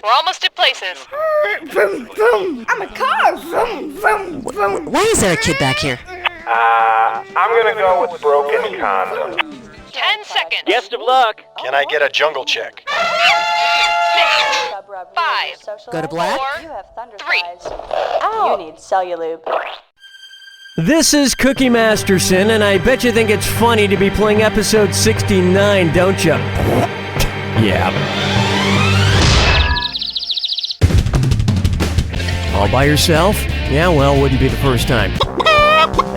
We're almost at places. I'm a car. Why is there a kid back here? I'm gonna go with broken condom. 10 seconds. Best of luck. Can I get a jungle check? 6, 5, Go to black? 4, 3. You need Cellulube. This is Cookie Masterson, and I bet you think it's funny to be playing episode 69, don't you? Yeah. All by yourself? Yeah, well, wouldn't be the first time.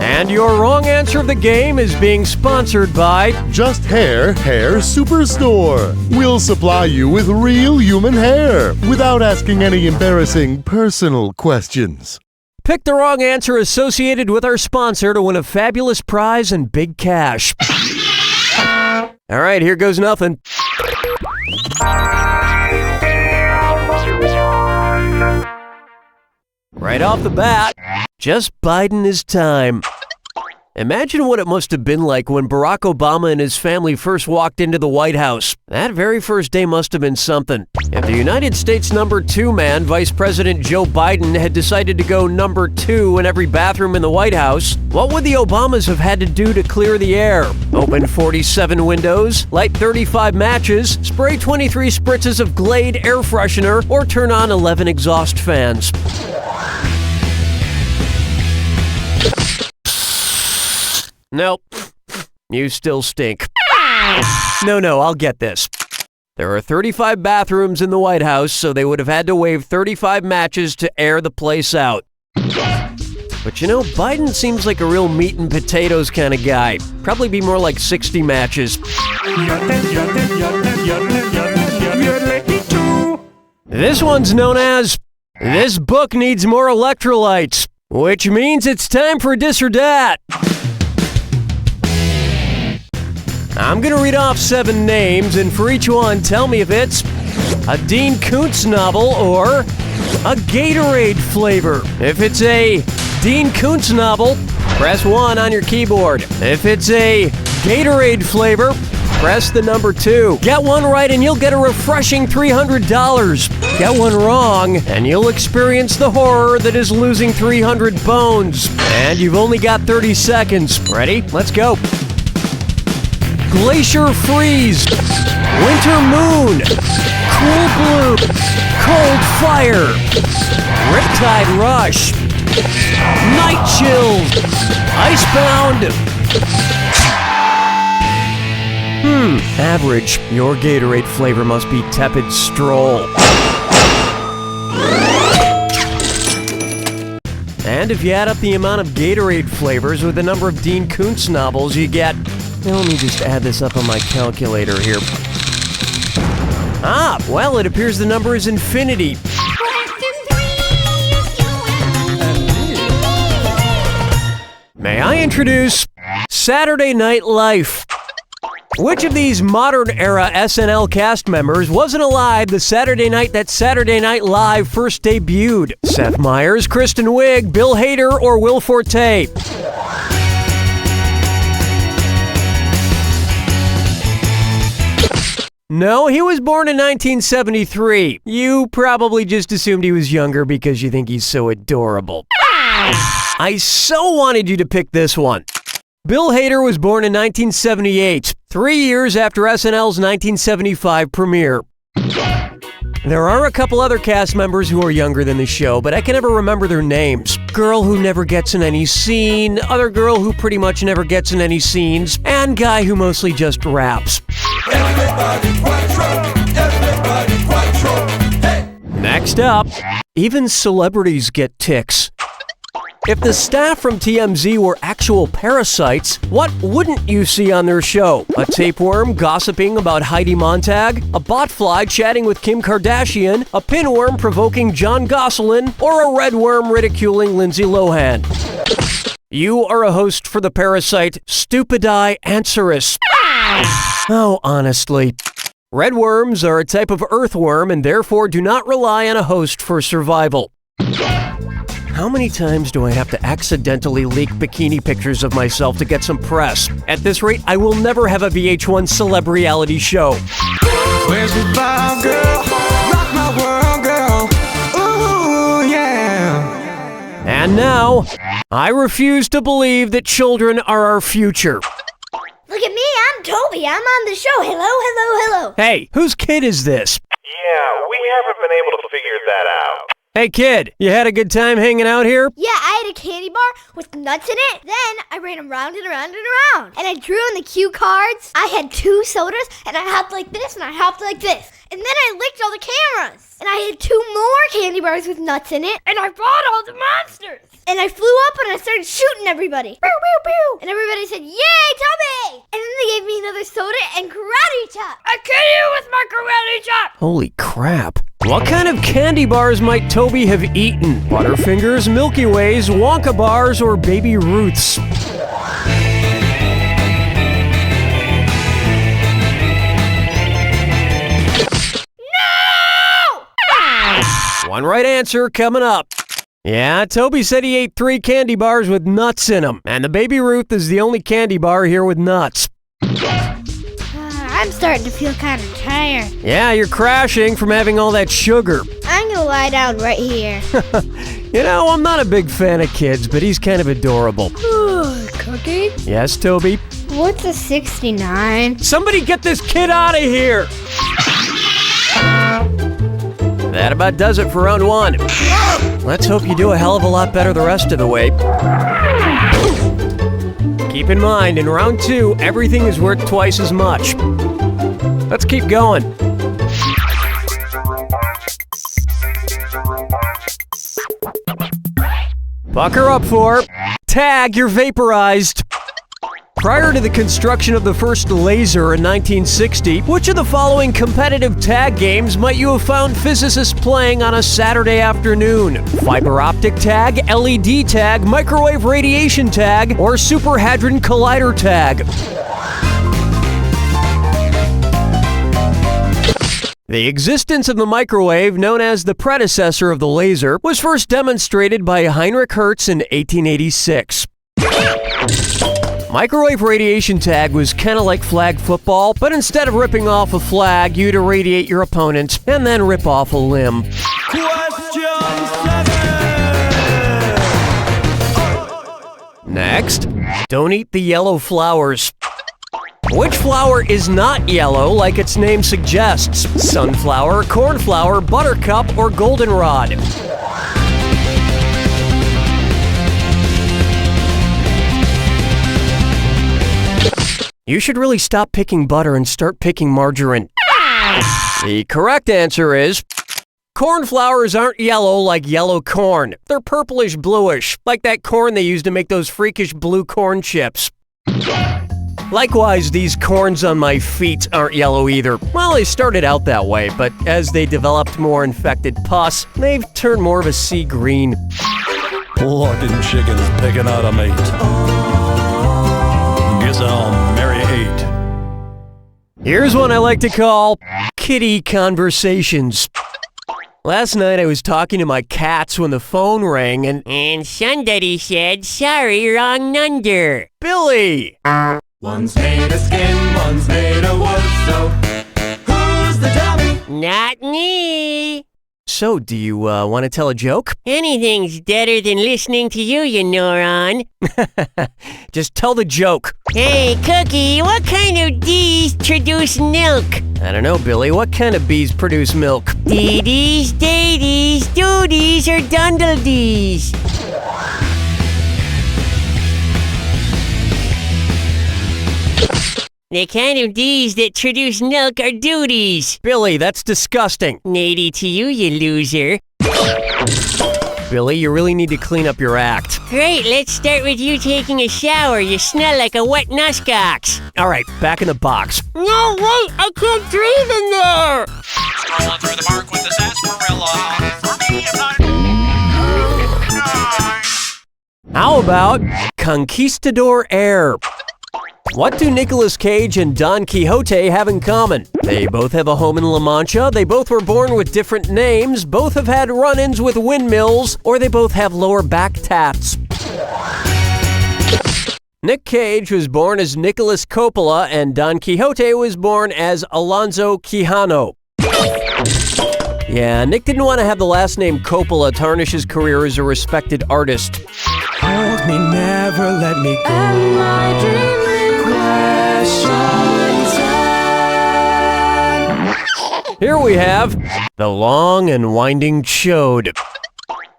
And your wrong answer of the game is being sponsored by Just Hair Superstore. We'll supply you with real human hair without asking any embarrassing personal questions. Pick the wrong answer associated with our sponsor to win a fabulous prize and big cash. All right, here goes nothing. Right off the bat, just biding his time. Imagine what it must have been like when Barack Obama and his family first walked into the White House. That very first day must have been something. If the United States #2 man, Vice President Joe Biden, had decided to go #2 in every bathroom in the White House, what would the Obamas have had to do to clear the air? Open 47 windows, light 35 matches, spray 23 spritzes of Glade air freshener, or turn on 11 exhaust fans? Nope. You still stink. No, I'll get this. There are 35 bathrooms in the White House, so they would have had to wave 35 matches to air the place out. But you know, Biden seems like a real meat and potatoes kind of guy. Probably be more like 60 matches. This one's known as This Book Needs More Electrolytes, which means it's time for Dis or Dat. I'm gonna read off 7 names, and for each one, tell me if it's a Dean Koontz novel or a Gatorade flavor. If it's a Dean Koontz novel, press 1 on your keyboard. If it's a Gatorade flavor, press the number 2. Get one right and you'll get a refreshing $300. Get one wrong and you'll experience the horror that is losing 300 bones. And you've only got 30 seconds. Ready? Let's go. Glacier Freeze, Winter Moon, Cool Blue, Cold Fire, Riptide Rush, Night Chills, Icebound. Average. Your Gatorade flavor must be Tepid Stroll. And if you add up the amount of Gatorade flavors with the number of Dean Koontz novels, you get... Now, let me just add this up on my calculator here. Well, it appears the number is infinity. May I introduce Saturday Night Life? Which of these modern-era SNL cast members wasn't alive the Saturday night that Saturday Night Live first debuted? Seth Meyers, Kristen Wiig, Bill Hader, or Will Forte? No, he was born in 1973. You probably just assumed he was younger because you think he's so adorable. I so wanted you to pick this one. Bill Hader was born in 1978, 3 years after SNL's 1975 premiere. There are a couple other cast members who are younger than the show, but I can never remember their names. Girl who never gets in any scene, other girl who pretty much never gets in any scenes, and guy who mostly just raps. Next up, even celebrities get tics. If the staff from TMZ were actual parasites, what wouldn't you see on their show? A tapeworm gossiping about Heidi Montag? A botfly chatting with Kim Kardashian? A pinworm provoking John Gosselin? Or a redworm ridiculing Lindsay Lohan? You are a host for the parasite Stupidi Ancerus. Oh, honestly. Redworms are a type of earthworm and therefore do not rely on a host for survival. How many times do I have to accidentally leak bikini pictures of myself to get some press? At this rate, I will never have a VH1 celeb reality show. Where's the vibe, girl? Rock my world, And now, I refuse to believe that children are our future. Look at me, I'm Toby. I'm on the show. Hello, hello, hello. Hey, whose kid is this? Yeah, we haven't been able to figure that out. Hey kid, you had a good time hanging out here? Yeah, I had a candy bar with nuts in it. Then I ran around and around and around. And I drew on the cue cards. I had 2 sodas, and I hopped like this, and I hopped like this. And then I licked all the cameras. And I had 2 more candy bars with nuts in it, and I fought all the monsters. And I flew up and I started shooting everybody. Pew, pew, pew. And everybody said, "Yay, Toby!" And then they gave me another soda and karate chop. I kill you with my karate chop. Holy crap. What kind of candy bars might Toby have eaten? Butterfingers, Milky Ways, Wonka bars, or Baby Ruths? No! One right answer coming up. Yeah, Toby said he ate 3 candy bars with nuts in them, and the Baby Ruth is the only candy bar here with nuts. I'm starting to feel kind of tired. Yeah, you're crashing from having all that sugar. I'm gonna lie down right here. You know, I'm not a big fan of kids, but he's kind of adorable. Cookie? Yes, Toby? What's a 69? Somebody get this kid out of here! That about does it for round 1. Let's hope you do a hell of a lot better the rest of the way. Keep in mind, in round 2, everything is worth twice as much. Let's keep going. Bucker up for tag, you're vaporized. Prior to the construction of the first laser in 1960, which of the following competitive tag games might you have found physicists playing on a Saturday afternoon? Fiber optic tag, LED tag, microwave radiation tag, or Super Hadron Collider tag? The existence of the microwave, known as the predecessor of the laser, was first demonstrated by Heinrich Hertz in 1886. Microwave radiation tag was kind of like flag football, but instead of ripping off a flag, you'd irradiate your opponent and then rip off a limb. Next, don't eat the yellow flowers. Which flower is not yellow like its name suggests? Sunflower, cornflower, buttercup, or goldenrod? You should really stop picking butter and start picking margarine. The correct answer is cornflowers aren't yellow like yellow corn. They're purplish bluish, like that corn they use to make those freakish blue corn chips. Likewise, these corns on my feet aren't yellow either. Well, they started out that way, but as they developed more infected pus, they've turned more of a sea green. Plucking chickens picking out a mate. Guess I'll marry 8. Here's one I like to call kitty conversations. Last night I was talking to my cats when the phone rang and somebody said, "Sorry, wrong number." Billy! One's made of skin, one's made of wood, so who's the dummy? Not me. So, do you want to tell a joke? Anything's better than listening to you, you moron. Just tell the joke. Hey, Cookie, what kind of bees produce milk? I don't know, Billy. What kind of bees produce milk? Deedies, dadies, doodies, or dundledees? The kind of D's that produce milk are duties. Billy, that's disgusting. Nady to you, you loser. Billy, you really need to clean up your act. Great, let's start with you taking a shower. You smell like a wet nusscocks. All right, back in the box. No, wait, I can't breathe in there. Strolling through the park with the sarsaparilla. For me, I'm not... How about Conquistador Air? What do Nicolas Cage and Don Quixote have in common? They both have a home in La Mancha, they both were born with different names, both have had run-ins with windmills, or they both have lower back tats. Nick Cage was born as Nicolas Coppola and Don Quixote was born as Alonso Quijano. Yeah, Nick didn't want to have the last name Coppola tarnish his career as a respected artist. Hold me, never let me go. And my dream questions. Here we have the long and winding chode.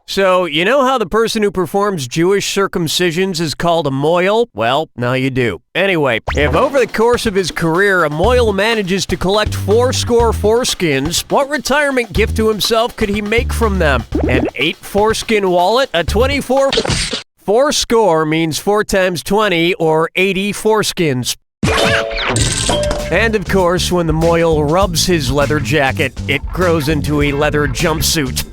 So, you know how the person who performs Jewish circumcisions is called a moil? Well, now you do. Anyway, if over the course of his career a moil manages to collect 80 foreskins, what retirement gift to himself could he make from them? An 8 foreskin wallet? A 24? 4 means 4 times 20 or 80 foreskins. And of course, when the moil rubs his leather jacket, it grows into a leather jumpsuit.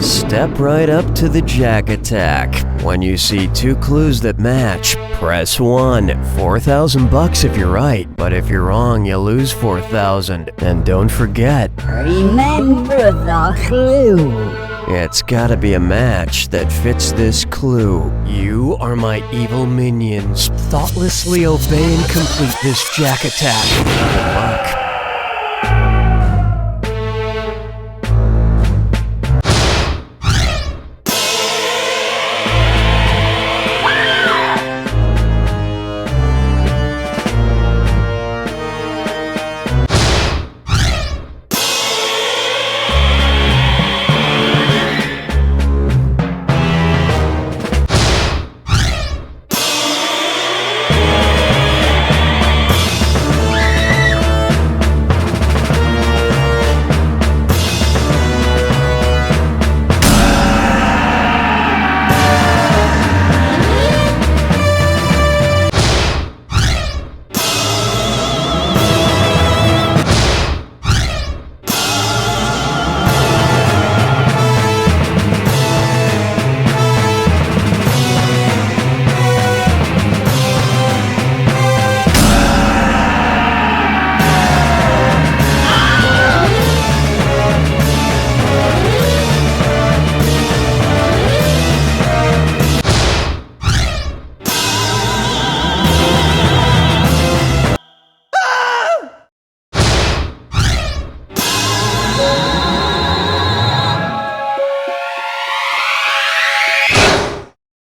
Step right up to the Jack Attack. When you see 2 clues that match, press 1. $4,000 if you're right, but if you're wrong, you lose 4,000. And don't forget, Remember the clue. it's gotta be a match that fits this clue. You are my evil minions. Thoughtlessly obey and complete this Jack Attack. Good luck.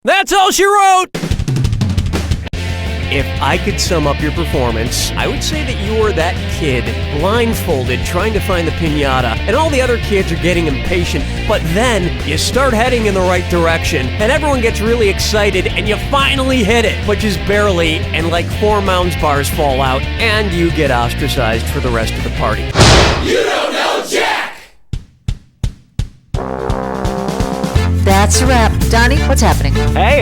That's all she wrote! If I could sum up your performance, I would say that you were that kid, blindfolded, trying to find the piñata, and all the other kids are getting impatient, but then you start heading in the right direction, and everyone gets really excited, and you finally hit it, but just barely, and like 4 Mounds bars fall out, and you get ostracized for the rest of the party. You don't know Jack! That's a wrap. Donnie, what's happening? Hey,